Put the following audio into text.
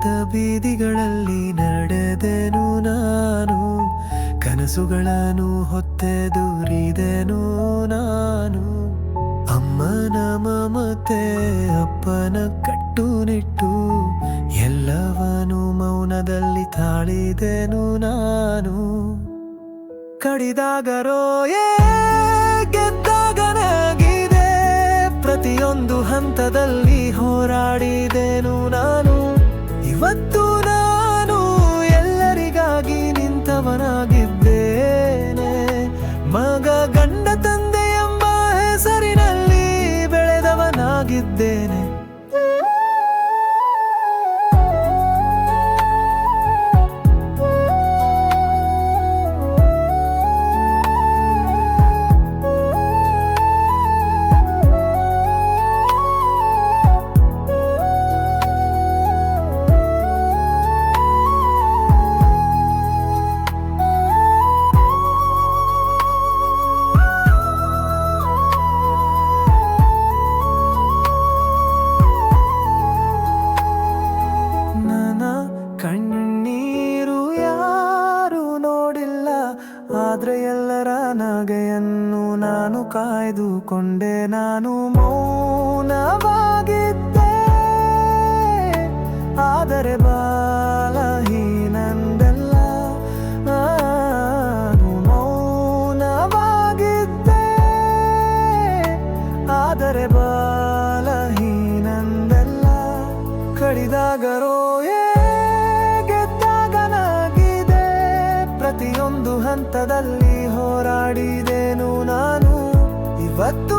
ಭಯದ ಬೀದಿಗಳಲ್ಲಿ ನಡೆದೆನು ನಾನು, ಕನಸುಗಳನ್ನು ಹೊತ್ತೆ ದೂರಿದೆನು ನಾನು. ಅಮ್ಮನ ಮಮತೆ ಅಪ್ಪನ ಕಟ್ಟುನಿಟ್ಟು ಎಲ್ಲವನು ಮೌನದಲ್ಲಿ ತಾಳಿದೆನು ನಾನು. ಕಡಿದಾಗ ರೋಯೆ ಗೆದ್ದಾಗ ನಗಿದೆ, ಪ್ರತಿಯೊಂದು ಹಂತದಲ್ಲಿ ಹೋರಾಡಿದೆನು ನಾನು. ಇವತ್ತು ನಾನು ಎಲ್ಲರಿಗಾಗಿ ನಿಂತವನಾಗಿದ್ದೇನೆ. ಮಗ ಗಂಡ ತಂದೆ ಎಂಬ ಹೆಸರಿನಲ್ಲಿ ಬೆಳೆದವನಾಗಿದ್ದೇನೆ. ಕಣ್ಣೀರು ಯಾರು ನೋಡಿಲ್ಲ, ಆದ್ರೆ ಎಲ್ಲರ ನಗೆಯನ್ನು ನಾನು ಕಾಯ್ದುಕೊಂಡೆ. ನಾನು ಮೌನವಾಗಿದ್ದೆ, ಆದರೆ ಬಲಹೀನಂದಲ್ಲ. ನಾನು ಮೌನವಾಗಿದ್ದೆ, ಆದರೆ ಬಲಹೀನಂದಲ್ಲ. ಕಡಿದಾಗ ರೋಯೆ ಪ್ರತಿಯೊಂದು ಹಂತದಲ್ಲಿ ಹೋರಾಡಿದೆನು ನಾನು. ಇವತ್ತು